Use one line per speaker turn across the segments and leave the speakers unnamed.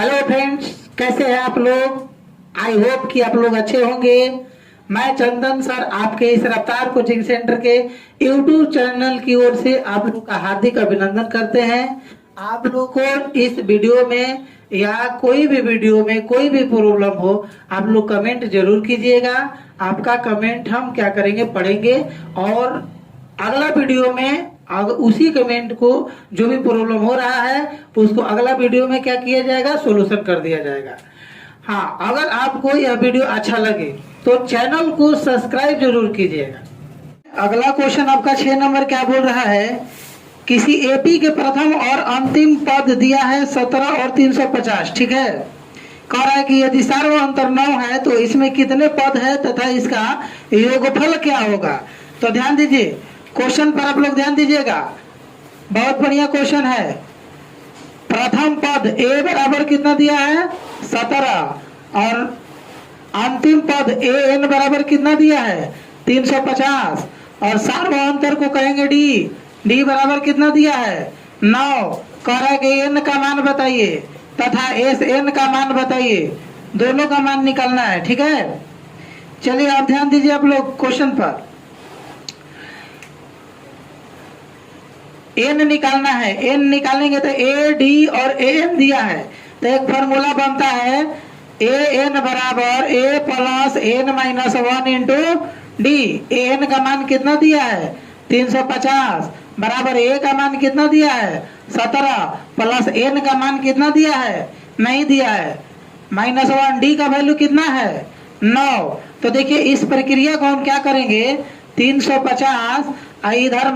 Hello friends, कैसे हैं आप लोग। आई होप कि आप लोग अच्छे होंगे। मैं चंदन सर आपके इस रफ्तार कोचिंग सेंटर के यूट्यूब चैनल की ओर से आप लोग का हार्दिक अभिनंदन करते हैं। आप लोग को इस वीडियो में या कोई भी वीडियो में कोई भी प्रॉब्लम हो, आप लोग कमेंट जरूर कीजिएगा। आपका कमेंट हम क्या करेंगे, पढ़ेंगे और अगला वीडियो में उसी कमेंट को जो भी प्रॉब्लम हो रहा है उसको अगला वीडियो में क्या किया जाएगा, सोल्यूशन कर दिया जाएगा। हाँ, अगर आपको यह वीडियो अच्छा लगे तो चैनल को सब्सक्राइब जरूर कीजिएगा। अगला क्वेश्चन आपका 6 नंबर क्या बोल रहा है, किसी एपी के प्रथम और अंतिम पद दिया है 17 और 350। ठीक है, कह रहा है कि यदि सार्वअंतर 9 है तो इसमें कितने पद है तथा इसका योगफल क्या होगा। तो ध्यान दीजिए, क्वेश्चन पर आप लोग ध्यान दीजिएगा, बहुत बढ़िया क्वेश्चन है। प्रथम पद ए बराबर कितना दिया है, 17, और अंतिम पद ए एन बराबर कितना दिया है, 350, और सार्वअंतर को कहेंगे डी, डी बराबर कितना दिया है, 9। कह रहा है कि एन का मान बताइए तथा एस एन का मान बताइए, दोनों का मान निकालना है। ठीक है, चलिए आप ध्यान दीजिए आप लोग क्वेश्चन पर। एन निकालना है, एन निकालेंगे तो ए डी और ए एन दिया है तो एक फॉर्मूला बनता है ए एन बराबर A plus N minus 1 into D. A N का मान कितना दिया है, 350, बराबर ए का मान कितना दिया है, 17, प्लस एन का मान कितना दिया है, नहीं दिया है, -1। डी का वैल्यू कितना है, 9। तो देखिए इस प्रक्रिया को हम क्या करेंगे, 350 इधर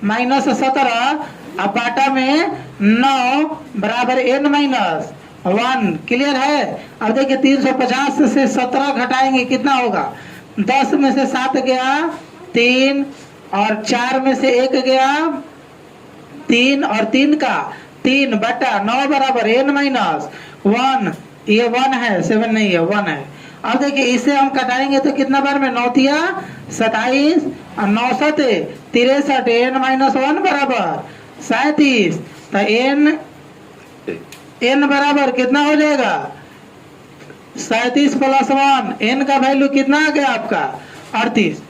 -17 अब बाटा में 9 बराबर n माइनस 1। क्लियर है। अब देखिए 350 से 17 घटाएंगे कितना होगा, 10 में से 7 गया 3, और 4 में से 1 गया 3, और 3 का 3 बटा 9 बराबर n माइनस 1। ये 1 है, 7 नहीं है, 1 है। अब देखिए इसे हम कटाएंगे तो कितना बार में, 9 तिया 27 और 9 सते 63, एन माइनस 1 बराबर 37। तो एन बराबर कितना हो जाएगा, 37 प्लस 1, एन का वैल्यू कितना आ गया आपका, 38।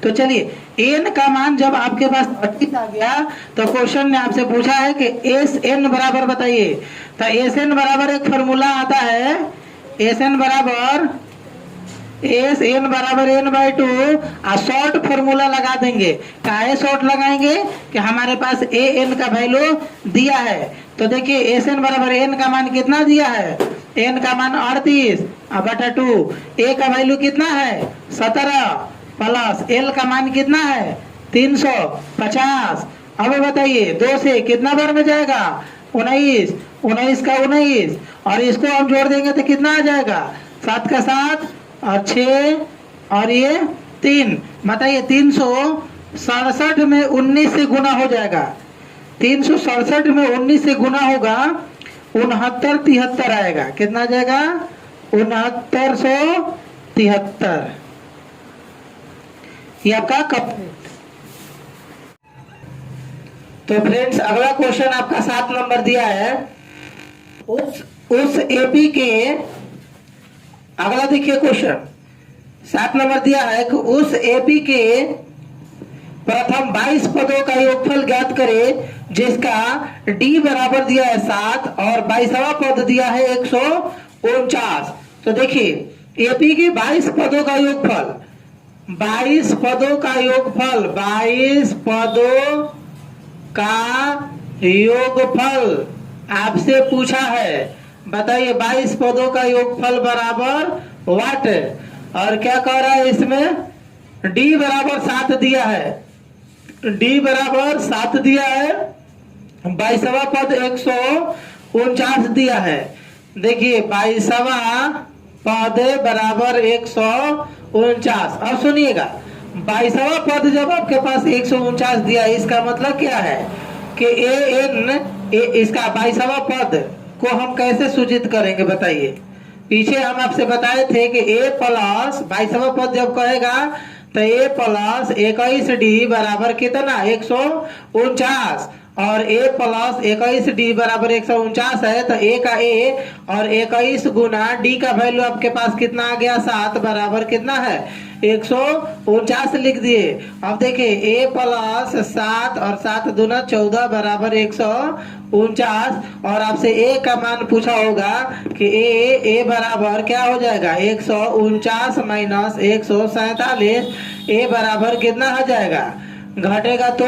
तो चलिए एन का मान जब आपके पास 38 आ गया तो क्वेश्चन ने आपसे पूछा है कि एस एन बराबर बताइए। तो एस एन बराबर एक फॉर्मूला आता है, एस एन बराबर n/2, शॉर्ट फॉर्मूला लगा देंगे। काहे शॉर्ट लगाएंगे कि हमारे पास ए एन का वैल्यू दिया है। तो देखिए एस एन बराबर एन का मान कितना दिया है, एन का मान 38 बटा 2, ए का वैल्यू कितना है 17, प्लस एल का मान कितना है 350। अब बताइए 2 से कितना बार में जाएगा, 19, 19 का 19, और इसको हम जोड़ देंगे तो कितना आ जाएगा, 7 का 7 और 6 और ये 3। बताइए 367 में 19 से गुना हो जाएगा, 367 में 19 से गुना होगा 6973 आएगा। कितना आ जाएगा, 6973। ये आपका कंप्लीट। तो फ्रेंड्स अगला क्वेश्चन आपका 7 नंबर दिया है, उस एपी के, अगला देखिए क्वेश्चन 7 नंबर दिया है कि उस एपी के प्रथम 22 पदों का योगफल ज्ञात करें जिसका डी बराबर दिया है 7 और 22वां पद दिया है 149। तो देखिए एपी के 22 पदों का योगफल, 22 पदों का योगफल, 22 पदों का योगफल आपसे पूछा है। बताइए 22 पदों का योगफल बराबर वाट, और क्या कह रहा है इसमें, डी बराबर 7 दिया है, डी बराबर 7 दिया है, 22वां पद 149 दिया है। देखिए 22वां पद बराबर 149। अब सुनिएगा 22वां पद जब आपके पास 149 दिया, इसका मतलब क्या है कि ए एन, इसका 22वां पद को हम कैसे सूचित करेंगे बताइए। पीछे हम आपसे बताए थे कि ए प्लस 22वां पद जब कहेगा तो ए प्लस 21 डी बराबर कितना, 149, और a प्लस 21d बराबर 149 है, तो a का a और 21 गुना d का वैल्यू आपके पास कितना आ गया 7 बराबर कितना है 149 लिख दिए। अब देखिए a प्लस 7 और 7 दूना 14 बराबर 149, और आपसे a का मान पूछा होगा कि a बराबर क्या हो जाएगा 149 माइनस 147, a बराबर कितना आ जाएगा, घटेगा तो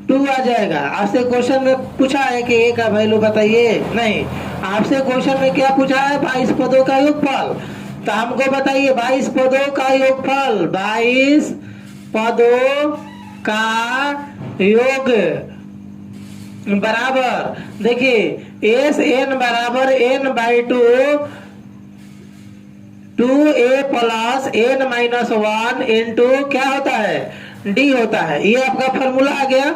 2 आ जाएगा। आपसे क्वेश्चन में पूछा है कि a का वैल्यू बताइए, नहीं, आपसे क्वेश्चन में क्या पूछा है 22 पदों का योगफल। तो हमको बताइए 22 पदों का योगफल, 22 पदों का योग बराबर, देखिए एस एन बराबर N by 2a plus N minus 1 into क्या होता है डी होता है। ये आपका फॉर्मूला आ गया।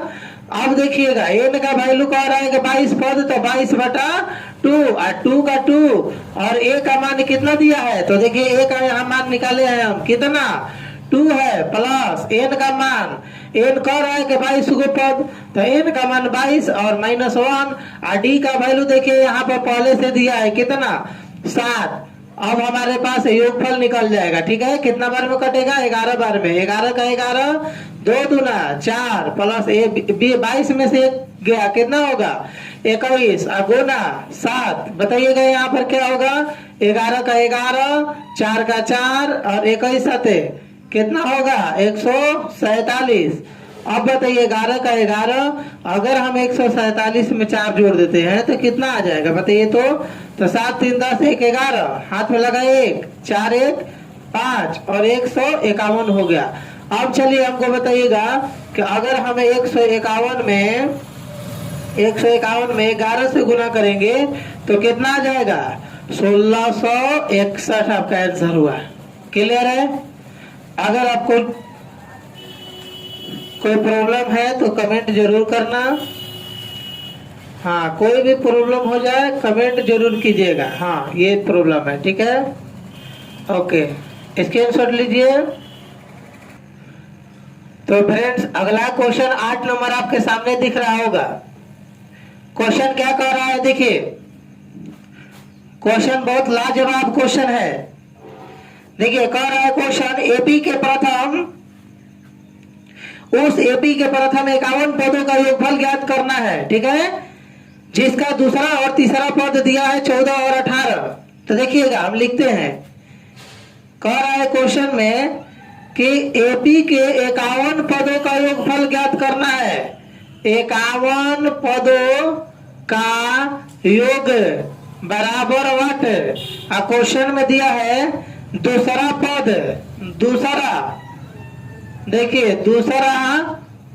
अब देखिएगा एन का वैल्यू कह रहा है कि 22 पद, तो 22 बटा 2 और 2 का 2 और ए का मान कितना दिया है, तो देखिए ए का यहाँ मान निकाले हैं हम, कितना 2 है, प्लस एन का मान, एन कह रहा है कि 22 गो पद, तो एन का मान 22 और माइनस 1, और डी का वैल्यू देखिए यहाँ पर पहले से दिया है कितना 7। अब हमारे पास योगफल निकल जाएगा, ठीक है, कितना बार में कटेगा 11 बार में, 11 का 11 2 दूना 4 प्लस 22 में से गया कितना होगा 21 गुना 7, बताइएगा यहाँ पर क्या होगा 11 का 11 4 का 4 और 21 साथे कितना होगा 147। अब बताइए 11 का 11, अगर हम 147 में 4 जोड़ देते हैं तो कितना आ जाएगा बताइए, तो 7 3 10 1 11, हाथ में लगा 1 4 1 5 और 151 हो गया। अब चलिए हमको बताइएगा कि अगर हमें 151 में 11 से गुना करेंगे तो कितना आ जाएगा 1661 आपका आंसर हुआ। क्लियर है? अगर आपको कोई प्रॉब्लम है तो कमेंट जरूर करना। हाँ, कोई भी प्रॉब्लम हो जाए कमेंट जरूर कीजिएगा, हाँ ये प्रॉब्लम है, ठीक है, ओके, स्क्रीनशॉट लीजिए। तो फ्रेंड्स अगला क्वेश्चन 8 नंबर आपके सामने दिख रहा होगा। क्वेश्चन क्या कह रहा है देखिए, क्वेश्चन बहुत लाजवाब क्वेश्चन है। देखिए कह रहा है क्वेश्चन एपी के प्रथम 51 पदों का योगफल ज्ञात करना है, ठीक है, जिसका दूसरा और तीसरा पद दिया है 14 और 18। तो देखिएगा हम लिखते हैं, कह रहा है क्वेश्चन में कि एपी के 51 पदों का योगफल ज्ञात करना है। 51 पदों का योग बराबर वट, क्वेश्चन में दिया है दूसरा पद, दूसरा देखिए दूसरा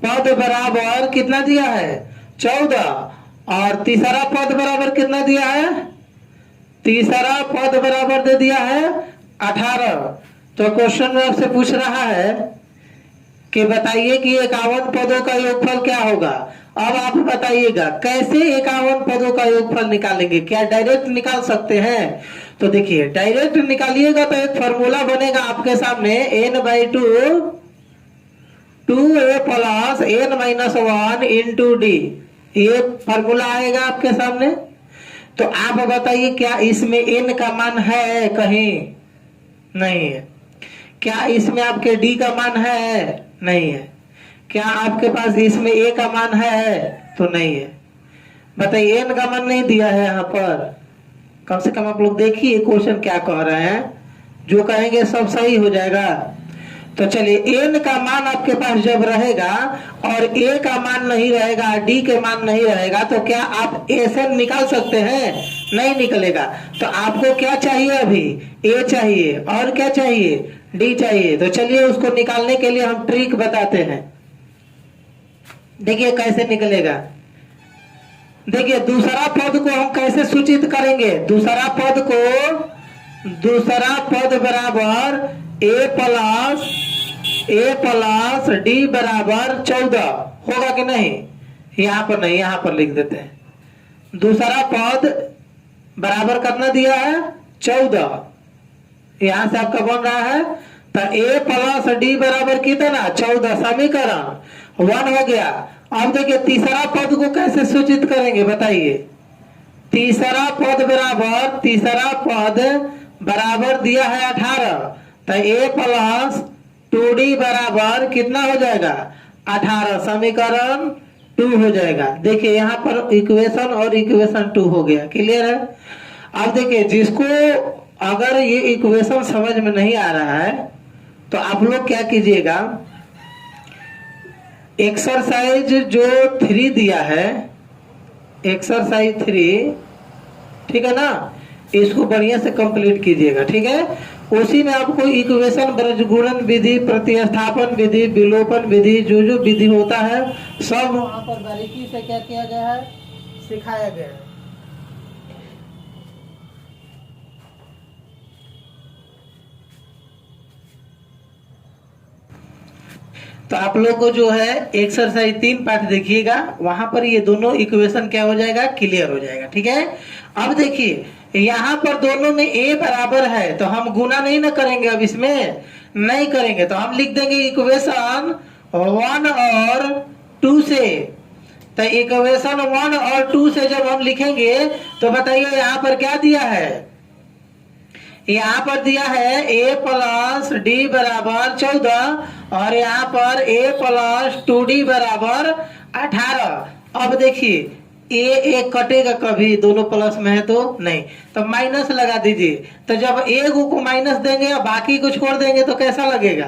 पद बराबर कितना दिया है 14 और तीसरा पद बराबर कितना दिया है, तीसरा पद बराबर दे दिया है 18। तो क्वेश्चन में आपसे पूछ रहा है कि बताइए कि 51 पदों का योगफल क्या होगा। अब आप बताइएगा कैसे 51 पदों का योगफल निकालेंगे, क्या डायरेक्ट निकाल सकते हैं? तो देखिए डायरेक्ट निकालिएगा तो एक फॉर्मूला बनेगा आपके सामने n/2a plus n minus 1 into D, ये फॉर्मूला आएगा आपके सामने। तो आप बताइए क्या इसमें n का मान है कहीं? नहीं है। क्या इसमें आपके d का मान है? नहीं है। क्या आपके पास इसमें a का मान है? तो नहीं है। बताइए n का मान नहीं दिया है यहाँ पर। कम से कम आप लोग देखिए क्वेश्चन क्या कह रहे हैं, जो कहेंगे सब सही हो जाएगा। तो चलिए n का मान आपके पास जब रहेगा और a का मान नहीं रहेगा, d के मान नहीं रहेगा, तो क्या आप a से निकाल सकते हैं? नहीं निकलेगा। तो आपको क्या चाहिए अभी? a चाहिए और क्या चाहिए? d चाहिए। तो चलिए उसको निकालने के लिए हम ट्रिक बताते हैं। देखिए कैसे निकलेगा। देखिए दूसरा पद को हम कैसे सूचित करेंगे, दूसरा पद बराबर a प्लस डी बराबर 14 होगा कि नहीं? यहाँ पर नहीं, यहाँ पर लिख देते हैं। दूसरा पद बराबर कितना दिया है 14, यहाँ से आपका बन रहा है तो a प्लस डी बराबर कितना 14, समीकरण 1 हो गया। अब देखिए तीसरा पद को कैसे सूचित करेंगे बताइए। तीसरा पद बराबर दिया है 18, तो a प्लस 2d बराबर कितना हो जाएगा 18, समीकरण 2 हो जाएगा। देखिए यहाँ पर इक्वेशन और इक्वेशन 2 हो गया, क्लियर है। अब देखिए जिसको अगर ये इक्वेशन समझ में नहीं आ रहा है तो आप लोग क्या कीजिएगा, एक्सरसाइज जो 3 दिया है, एक्सरसाइज 3, ठीक है ना, इसको बढ़िया से कंप्लीट कीजिएगा, ठीक है। उसी में आपको इक्वेशन, ब्रजगुणन विधि, प्रतिस्थापन विधि, विलोपन विधि, जो जो विधि होता है सब वहां पर बारीकी से क्या किया गया है, सिखाया गया है। तो आप लोग को जो है एक्सरसाइज 3 पार्ट देखिएगा, वहां पर ये दोनों इक्वेशन क्या हो जाएगा, क्लियर हो जाएगा, ठीक है। अब देखिए यहाँ पर दोनों में a बराबर है तो हम गुना नहीं ना करेंगे, अब इसमें नहीं करेंगे तो हम लिख देंगे इक्वेशन 1 और 2 से। तो इक्वेशन 1 और 2 से जब हम लिखेंगे तो बताइए यहाँ पर क्या दिया है, यहाँ पर दिया है a प्लस डी बराबर 14 और यहाँ पर a प्लस 2d बराबर 18। अब देखिए एक कटेगा कभी, दोनों प्लस में है तो नहीं, तो माइनस लगा दीजिए। तो जब एक को माइनस देंगे और बाकी को छोड़ देंगे तो कैसा लगेगा,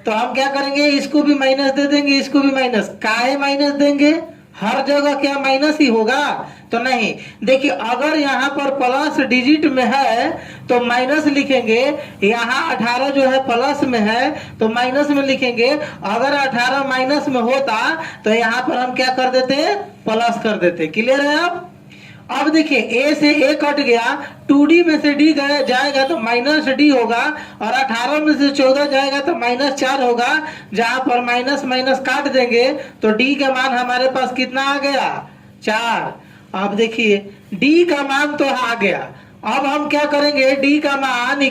तो हम क्या करेंगे, इसको भी माइनस दे देंगे, इसको भी माइनस। काहे माइनस देंगे, हर जगह क्या माइनस ही होगा, तो नहीं। देखिए अगर यहाँ पर प्लस डिजिट में है तो माइनस लिखेंगे, यहाँ 18 जो है प्लस में है तो माइनस में लिखेंगे। अगर 18 माइनस में होता तो यहाँ पर हम क्या कर देते हैं, प्लस कर देते। क्लियर है। अब देखिए a से a कट गया, 2d में से d जाएगा तो माइनस d होगा, और 18 में से 14 जाएगा तो माइनस 4 होगा। जहां पर माइनस माइनस काट देंगे तो d का मान हमारे पास कितना आ गया, 4। अब देखिए d का मान तो आ गया। अब हम क्या करेंगे, d का मान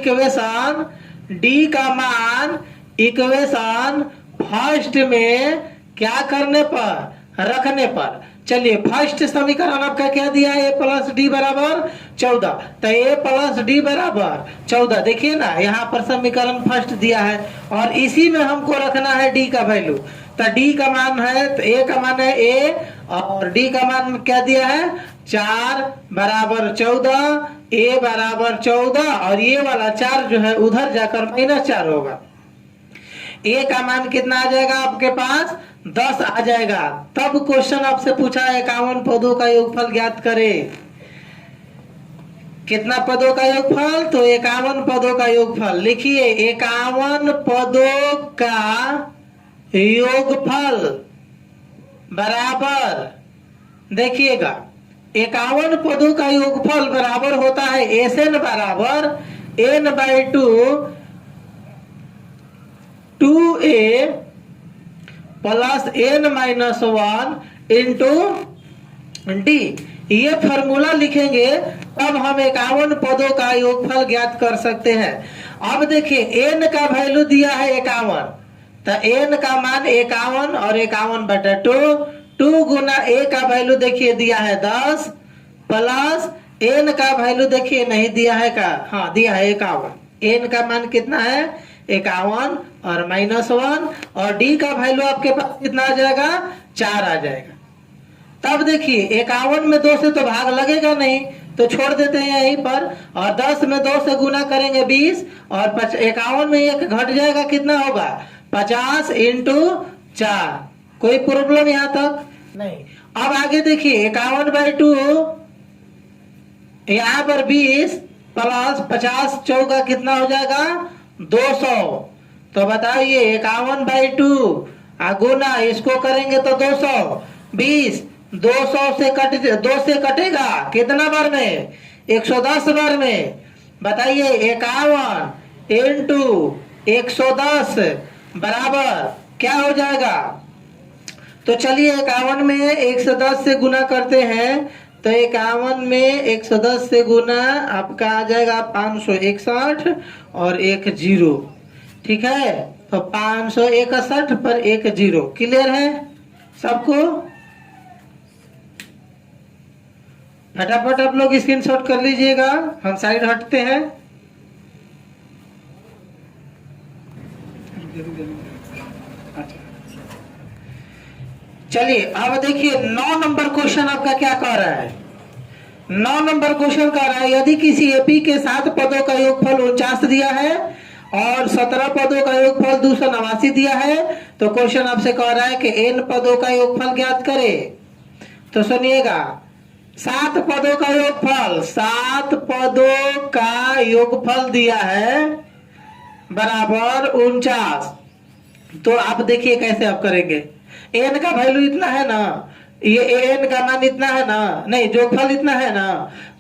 इक्वेशन फर्स्ट में क्या करने पर, रखने पर। चलिए फर्स्ट समीकरण आपका क्या दिया है, a प्लस डी बराबर 14, तो a प्लस डी बराबर 14। देखिए ना यहाँ पर समीकरण फर्स्ट दिया है और इसी में हमको रखना है d का वैल्यू। तो d का मान है, तो a का मान है a और d का मान क्या दिया है, 4 बराबर 14, a बराबर 14 और ये वाला 4 जो है उधर जाकर -4 होगा। a का मान कितना आ जाएगा आपके पास, 10 आ जाएगा। तब क्वेश्चन आपसे पूछा 51 पदों का योगफल ज्ञात करें। कितना पदों का योगफल, तो 51 पदों का योगफल। लिखिए 51 पदों का योगफल बराबर, देखिएगा 51 पदों का योगफल बराबर होता है SN बराबर n/2 2a plus n-1 into D. ये फॉर्मूला लिखेंगे तब हम 51 पदों का योगफल ज्ञात कर सकते हैं। अब देखिए n का वैल्यू दिया है 51, तो n का मान 51 और 51/2, 2 गुना a का वैल्यू देखिए दिया है 10 प्लस n का वैल्यू देखिए नहीं दिया है का, हाँ दिया है 51। n का मान कितना है 51 और -1 और d का वैल्यू आपके पास कितना आ जाएगा, 4 आ जाएगा। तब देखिए 51 में 2 से तो भाग लगेगा नहीं तो छोड़ देते हैं यहीं पर, और 10 में 2 से गुना करेंगे 20 और 51 में 1 घट जाएगा, कितना होगा 50 इंटू 4। कोई प्रॉब्लम यहाँ तक नहीं। अब आगे देखिए 51/2, यहाँ पर 20 प्लस 50 चौका कितना हो जाएगा 200। तो बताइए 51/2 गुना इसको करेंगे तो 220, 200 से 2 से कटेगा कितना बार में, 110 बार में। बताइए 51 इंटू 110 बराबर क्या हो जाएगा। तो चलिए 51 में 110 से गुना करते हैं, तो 51 में 110 से गुना आपका आ जाएगा 561 और 1 0, ठीक है। तो 561 पर 1 0, क्लियर है, सबको फटाफट आप लोग स्क्रीनशॉट कर लीजिएगा, हम साइड हटते हैं। चलिए अब देखिए 9 नंबर क्वेश्चन आपका क्या कह रहा है। 9 नंबर क्वेश्चन कह रहा है यदि किसी एपी के 7 पदों का योगफल 49 दिया है और 17 पदों का योगफल 289 दिया है, तो क्वेश्चन आपसे कह रहा है कि n पदों का योगफल ज्ञात करे। तो सुनिएगा, 7 पदों का योगफल, 7 पदों का योगफल दिया है बराबर 49। तो आप देखिए कैसे आप करेंगे। n का वैल्यू इतना है ना, ये n का मान इतना है ना, नहीं योगफल इतना है ना,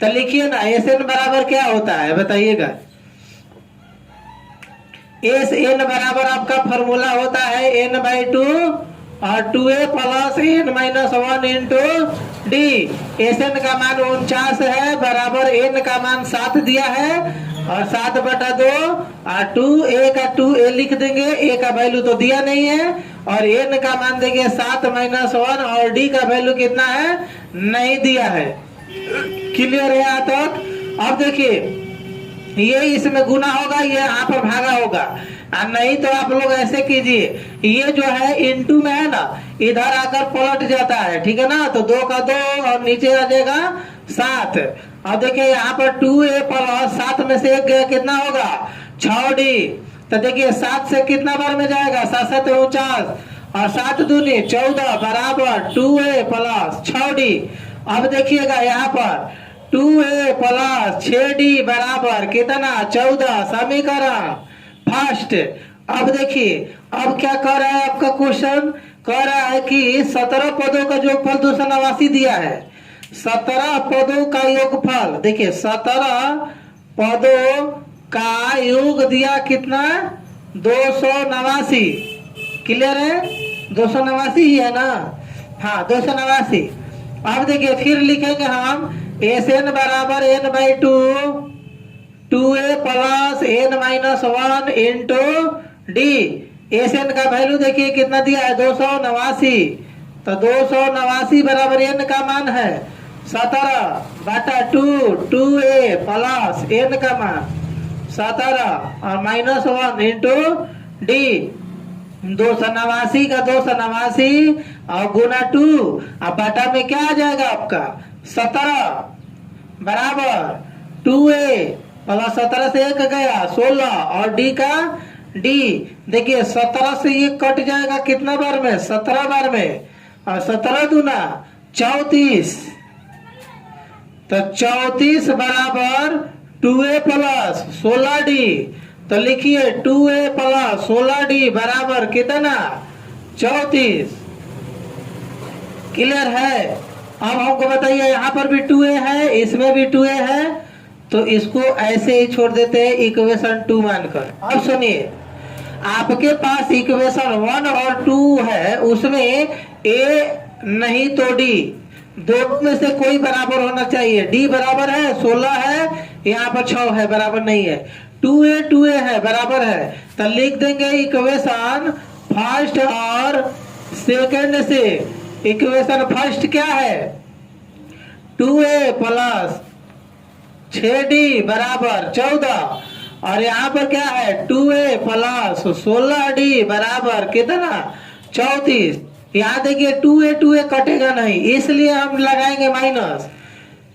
तो लिखिए ना Sn बराबर क्या होता है बताइएगा। Sn बराबर आपका फॉर्मूला होता है n/2 और 2a plus n-1 into D. Sn का मान 49 है बराबर n का मान 7 दिया है और 7/2 और 2a का 2a लिख देंगे, a का वैल्यू तो दिया नहीं है और n का मान देंगे 7-1 और d का वैल्यू कितना है नहीं दिया है। क्लियर है यहाँ तक। अब देखिए ये इसमें गुना होगा, ये यहाँ पर भागा होगा, और नहीं तो आप लोग ऐसे कीजिए, ये जो है इंटू में है ना, इधर आकर पलट जाता है, ठीक है ना। तो 2 का 2 और नीचे आ जाएगा 7। अब देखिए यहाँ पर 2a प्लस 7 में से 1 गया, कितना होगा 6d। तो देखिए 7 से कितना बार में जाएगा, 7 7 49 और 7 दूनी 14 बराबर 2a प्लस 6d। अब देखिएगा यहाँ पर 2a प्लस 6d बराबर कितना 14, समीकरण फर्स्ट। अब देखिए अब क्या कर रहा है आपका क्वेश्चन, कह रहा है कि 17 पदों का योगफल 289 दिया है। 17 पदों का योगफल, देखिए 17 पदों का योग दिया कितना 289। क्लियर है, 289 ही है ना, हाँ 289। अब देखिए फिर लिखेंगे हम Sn बराबर n/2 2a plus n-1 into D. Sn का वैल्यू देखिए कितना दिया है 289। तो 289 बराबर n का मान है 17/2 2a प्लस n का मान 17 और -1 इंटू डी। 289 का 289 और गुना 2 और बटा में क्या आ जाएगा आपका 17 बराबर 2a प्लस 17 से 1 गया 16 और d का d। देखिए 17 से ये कट जाएगा कितना बार में 17 बार में, और 17 दूना 34। तो 34 बराबर 2a प्लस 16d। तो लिखिए 2a प्लस 16d बराबर कितना 34। क्लियर है। अब हमको बताइए यहाँ पर भी 2a है, इसमें भी 2a है, तो इसको ऐसे ही छोड़ देते हैं इक्वेशन 2 मानकर। अब सुनिए, आपके पास इक्वेशन 1 और 2 है, उसमें a नहीं तो d, दोनों में से कोई बराबर होना चाहिए। d बराबर है 16 है, यहाँ पर 6 है बराबर नहीं है, 2a है बराबर है। तो लिख देंगे इक्वेशन फर्स्ट और सेकंड से। इक्वेशन फर्स्ट क्या है 2a प्लस 6d बराबर 14 और यहाँ पर क्या है 2a प्लस 16d बराबर कितना 34। यहाँ देखिए 2a कटेगा नहीं, इसलिए हम लगाएंगे माइनस,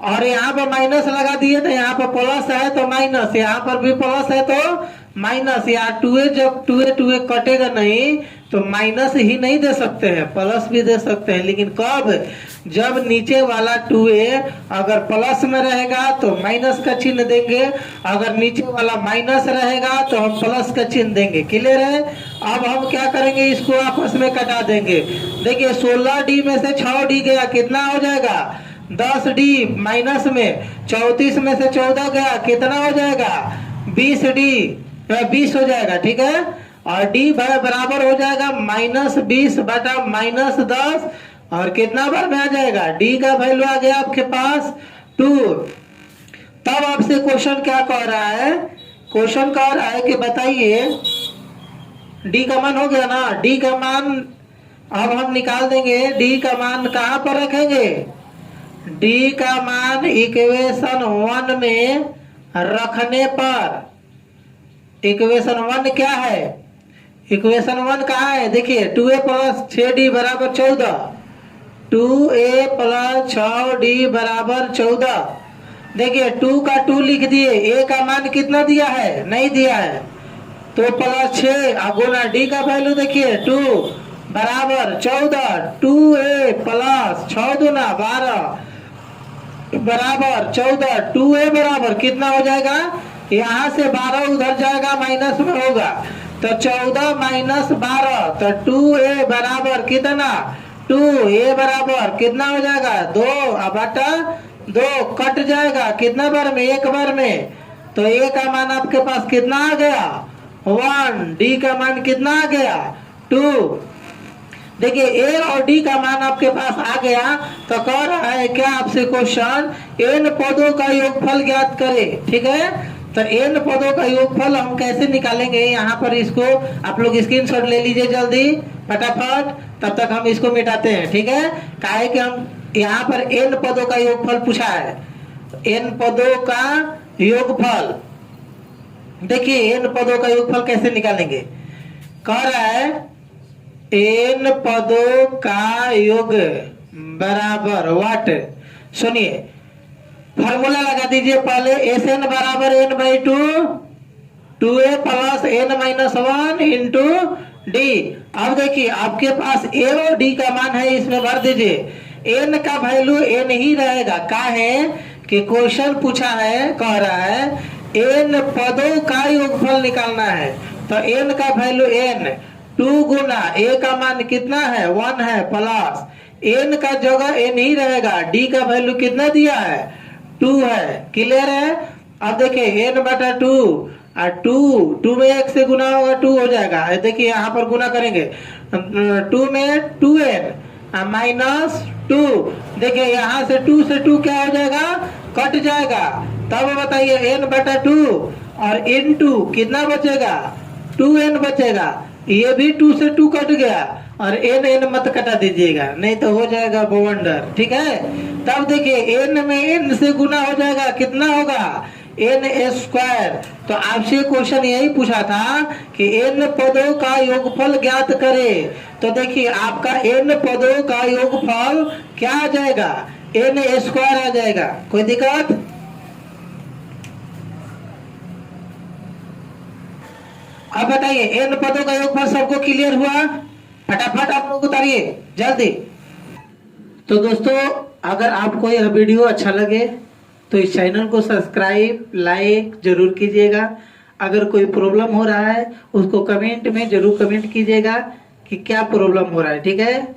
और यहाँ पर माइनस लगा दिए तो यहाँ पर प्लस है तो माइनस, यहाँ पर भी प्लस है तो माइनस। यहाँ 2a जब 2a कटेगा नहीं तो माइनस ही नहीं दे सकते हैं, प्लस भी दे सकते हैं। लेकिन कब, जब नीचे वाला 2a अगर प्लस में रहेगा तो माइनस का चिन्ह देंगे, अगर नीचे वाला माइनस रहेगा तो हम प्लस का चिन्ह देंगे। क्लियर है। अब हम क्या करेंगे, इसको आपस में कटा देंगे। देखिए 16d में से 6d गया, कितना हो जाएगा 10d, माइनस में 34 में से 14 गया, कितना हो जाएगा 20d, 20 हो जाएगा। ठीक है, और d बराबर हो जाएगा -20 बटा -10, और कितना बार में आ जाएगा d का वैल्यू आ गया आपके पास 2। तब आपसे क्वेश्चन क्या कह रहा है, क्वेश्चन कह रहा है कि बताइए d का मान हो गया ना, d का मान अब हम निकाल देंगे डी का मान कहां पर रखेंगे, डी का मान इक्वेशन 1 में रखने पर, इक्वेशन 1 क्या है, इक्वेशन 1 कहाँ है, देखिए 2a प्लस 6d बराबर 14, 2a प्लस 6d बराबर 14। देखिए 2 का 2 लिख दिए, a का मान कितना दिया है, नहीं दिया है, तो प्लस 6 गुना डी का वैल्यू देखिए 2 बराबर 14, 2a प्लस 6 दूना 12 बराबर 14, 2a बराबर कितना हो जाएगा, यहाँ से 12 उधर जाएगा माइनस में होगा, तो 14 माइनस 12, तो 2a बराबर कितना, 2a बराबर कितना हो जाएगा 2, बटा 2 कट जाएगा कितना बार में, एक बार में, तो a का मान आपके पास कितना आ गया 1, डी का मान कितना आ गया 2। देखिए ए और डी का मान आपके पास आ गया, तो कह रहा है क्या आपसे क्वेश्चन, एन पदों का योगफल ज्ञात करें, ठीक है। तो एन पदों का योगफल हम कैसे निकालेंगे, यहाँ पर इसको आप लोग स्क्रीनशॉट ले लीजिए जल्दी फटाफट, तब तक हम इसको मिटाते हैं, ठीक है। काहे कि हम यहाँ पर एन पदों का योगफल पूछा है, एन पदों का योगफल, देखिए एन पदों का योगफल कैसे निकालेंगे, कह रहा है एन पदों का योग बराबर व्हाट, सुनिए फॉर्मूला लगा दीजिए पहले, एस एन बराबर N by 2, 2a plus N minus 1 into D. अब देखिए आपके पास ए और डी का मान है, इसमें भर दीजिए, एन का वैल्यू एन ही रहेगा, का है कि क्वेश्चन पूछा है, कह रहा है एन पदों का योगफल निकालना है, तो एन का वैल्यू एन 2 गुना ए का मान कितना है 1 है, प्लस एन का जगह एन ही रहेगा, डी का वैल्यू कितना दिया है 2 है, क्लियर है। अब देखिए एन बटा 2 और 2 में 1 से गुना होगा 2 हो जाएगा, देखिए यहाँ पर गुना करेंगे 2 में 2n माइनस 2, देखिए यहाँ से 2 से 2 क्या हो जाएगा, कट जाएगा, तब बताइए n बटा 2 और इनटू कितना बचेगा 2n बचेगा, ये भी 2 से 2 कट गया, और n मत कटा दीजिएगा नहीं तो हो जाएगा बवंडर, ठीक है। तब देखिए n में n से गुना हो जाएगा, कितना होगा n स्क्वायर। तो आपसे क्वेश्चन यही पूछा था कि n पदों का योगफल ज्ञात करे, तो देखिए आपका n पदों का योगफल क्या आ जाएगा, n स्क्वायर आ जाएगा, कोई दिक्कत। अब बताइए n पदों का योगफल सबको क्लियर हुआ, फटाफट आप लोग उतारिए जल्दी। तो दोस्तों अगर आपको यह वीडियो अच्छा लगे तो इस चैनल को सब्सक्राइब लाइक जरूर कीजिएगा, अगर कोई प्रॉब्लम हो रहा है उसको कमेंट में जरूर कमेंट कीजिएगा कि क्या प्रॉब्लम हो रहा है, ठीक है।